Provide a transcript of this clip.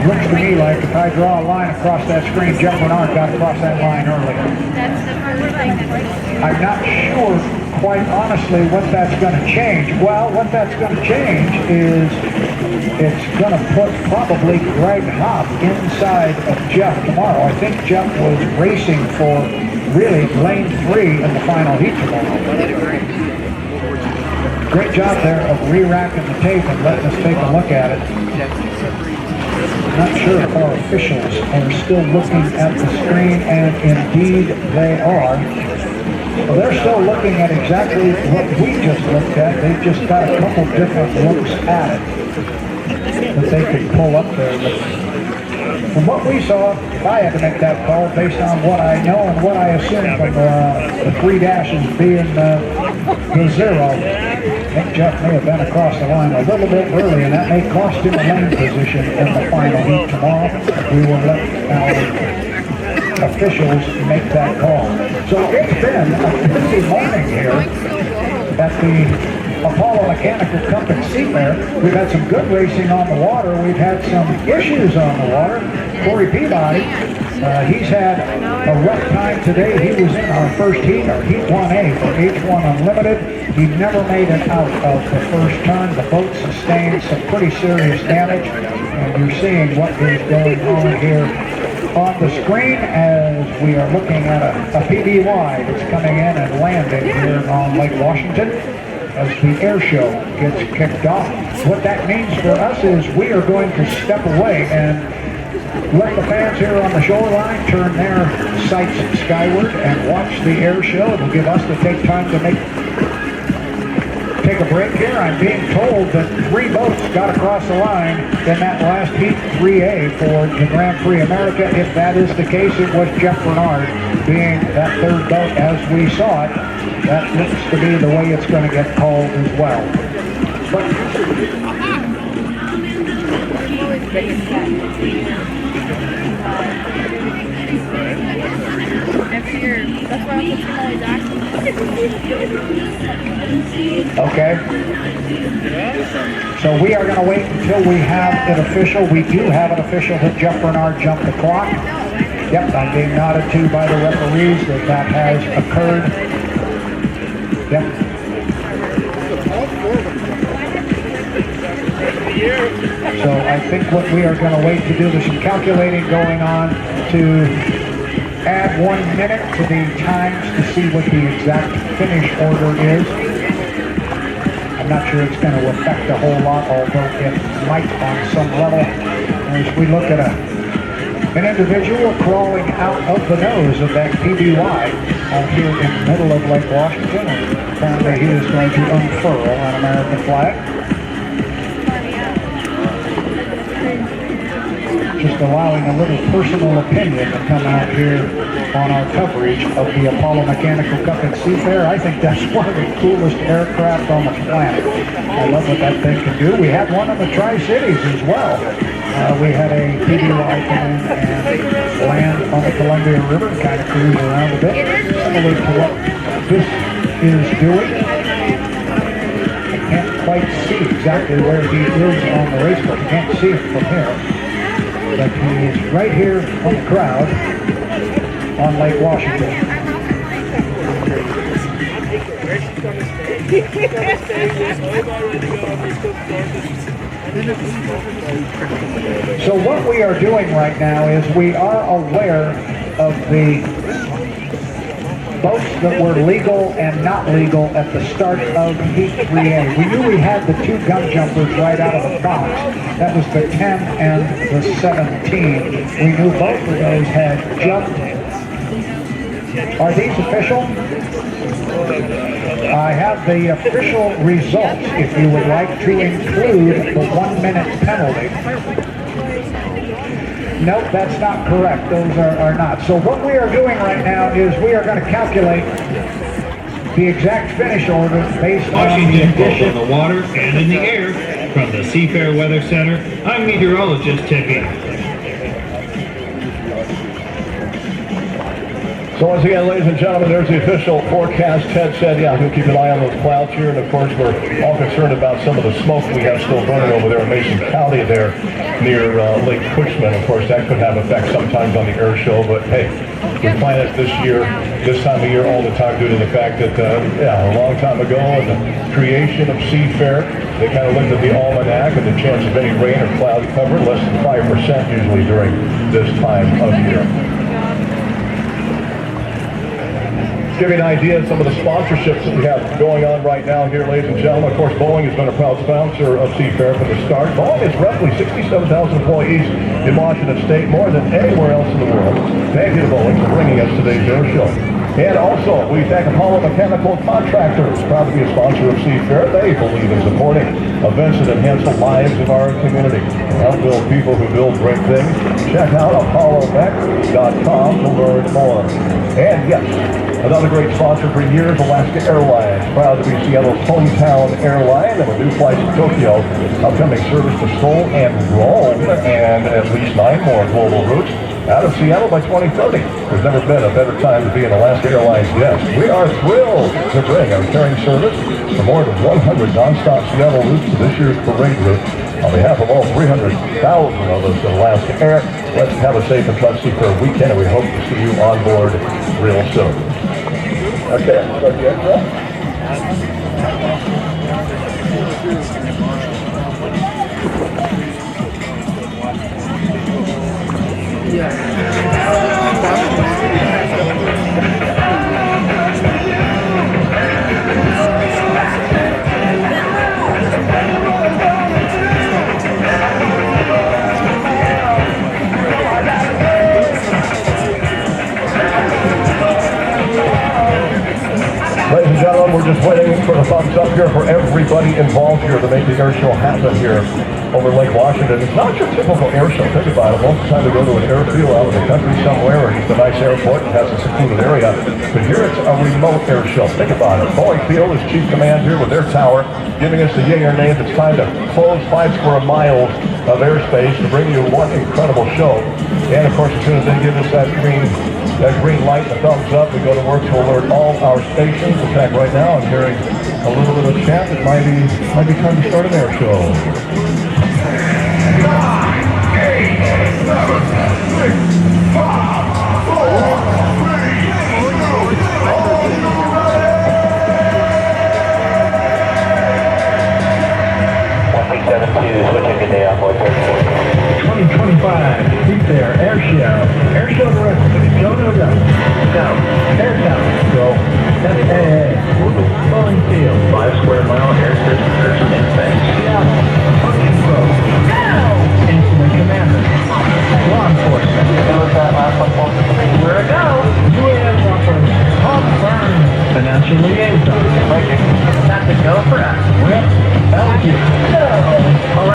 looks to me like if I draw a line across that screen, Jeff Bernard got across that line earlier. That's the first thing that I'm not sure, quite honestly, what that's going to change. Well, what that's going to change is it's going to put probably Greg Hopp inside of Jeff tomorrow. I think Jeff was racing for really lane 3 in the final heat tomorrow. Great job there of re-racking the tape and letting us take a look at it. Not sure if our officials are still looking at the screen, and indeed they are. Well, they're still looking at exactly what we just looked at. They've just got a couple different looks at it that they could pull up there. But from what we saw, if I had to make that call based on what I know and what I assume from the 3 dashes being the 0, I think Jeff may have been across the line a little bit early, and that may cost him a lane position in the final heat tomorrow. We will let our officials make that call. So it's been a busy morning here at the Apollo Mechanical Company Seafair. We've had some good racing on the water. We've had some issues on the water. Corey Peabody, he's had a rough time today. He was in our first heat, our Heat 1A for H1 Unlimited. He never made it out of the first turn. The boat sustained some pretty serious damage, and you're seeing what is going on here on the screen as we are looking at a PBY that's coming in and landing here on Lake Washington as the Airshow gets kicked off. What that means for us is we are going to step away and let the fans here on the shoreline turn their sights skyward and watch the Airshow. It'll give us to take time to take a break here. I'm being told that 3 boats got across the line in that last heat 3A for the Grand Prix America. If that is the case, it was Jeff Bernard being that 3rd boat as we saw it. That looks to be the way it's going to get called as well. But that's why I'm always asking. okay. So we are going to wait until we have it official. We do have an official that Jeff Bernard jumped the clock. Yep, I'm being nodded to by the referees that has occurred. Yep. So I think what we are going to wait to do, there's some calculating going on to add 1 minute to the times to see what the exact finish order is. I'm not sure it's going to affect a whole lot, although it might on some level. As we look at an individual crawling out of the nose of that PBY out here in the middle of Lake Washington, and apparently he is going to unfurl an American flag. Just allowing a little personal opinion to come out here on our coverage of the Apollo Mechanical Company Seafair. I think that's one of the coolest aircraft on the planet. I love what that thing can do. We had one in the Tri-Cities as well. We had a PBY come in and land on the Columbia River and kind of cruise around a bit, similar to what this is doing. I can't quite see exactly where he is on the race course. You can't see him from here. But he is right here on the crowd on Lake Washington. So what we are doing right now is we are aware of the boats that were legal and not legal at the start of Heat 3A. We knew we had the 2 gun jumpers right out of the box. That was the 10 and the 17. We knew both of those had jumped. Are these official? I have the official results if you would like to include the 1 minute penalty. Nope, that's not correct. Those are not. So what we are doing right now is we are going to calculate the exact finish order based on the addition. On the water and in the air. From the Seafair Weather Center, I'm meteorologist Tippy. So once again, ladies and gentlemen, there's the official forecast. Ted said, yeah, he'll keep an eye on those clouds here. And of course, we're all concerned about some of the smoke we have still burning over there in Mason County there near Lake Cushman. Of course, that could have effect sometimes on the air show, but hey, we plan it this year, this time of year, all the time due to the fact that, a long time ago in the creation of Seafair, they kind of looked at the almanac and the chance of any rain or cloud cover, less than 5% usually during this time of year. Give you an idea of some of the sponsorships that we have going on right now here, ladies and gentlemen. Of course, Boeing has been a proud sponsor of Seafair from the start. Boeing has roughly 67,000 employees in Washington State, more than anywhere else in the world. Thank you to Boeing for bringing us today's air show. And also, we thank Apollo Mechanical Contractors, proud to be a sponsor of Seafair. They believe in supporting events that enhance the lives of our community. Help build people who build great things. Check out apollomech.com to learn more. And yes, another great sponsor for years, Alaska Airlines. Proud to be Seattle's hometown airline, and with new flights to Tokyo, upcoming service to Seoul and Rome, and at least 9 more global routes out of Seattle by 2030. There's never been a better time to be an Alaska Airlines guest. We are thrilled to bring our carrying service for more than 100 nonstop Seattle routes to this year's parade route. On behalf of all 300,000 of us at Alaska Air, let's have a safe and trusty for a weekend, and we hope to see you on board real soon. Okay, start the aircraft. Ladies and gentlemen, we're just waiting for the thumbs up here for everybody involved here to make the air show happen here over Lake Washington. It's not your typical air show. Think about it. Most of the time we go to an airfield out in the country somewhere or just a nice airport that has a secluded area. But here it's a remote air show. Think about it. Boeing Field is chief command here with their tower, giving us the yay or nay if it's time to close 5 square miles of airspace to bring you one incredible show. And of course, as soon as they give us that green light, the thumbs up, we go to work to alert all our stations. In fact, right now I'm hearing a little bit of chat. It might be time to start an air show. 9, 8, 7, 6, 5, 4, 3, 172, switching good day on board 2025 Seafair Airshow. Airshow director, go, no, go. Go. Airshow. Go. FAA. Boeing Field. 5 square mile airspace restriction in space. Seattle. Function Pro. Incident Commander. Law enforcement. That was that last one, where it go? UAS operator. Tom Burns. Financial liaison. Thank you.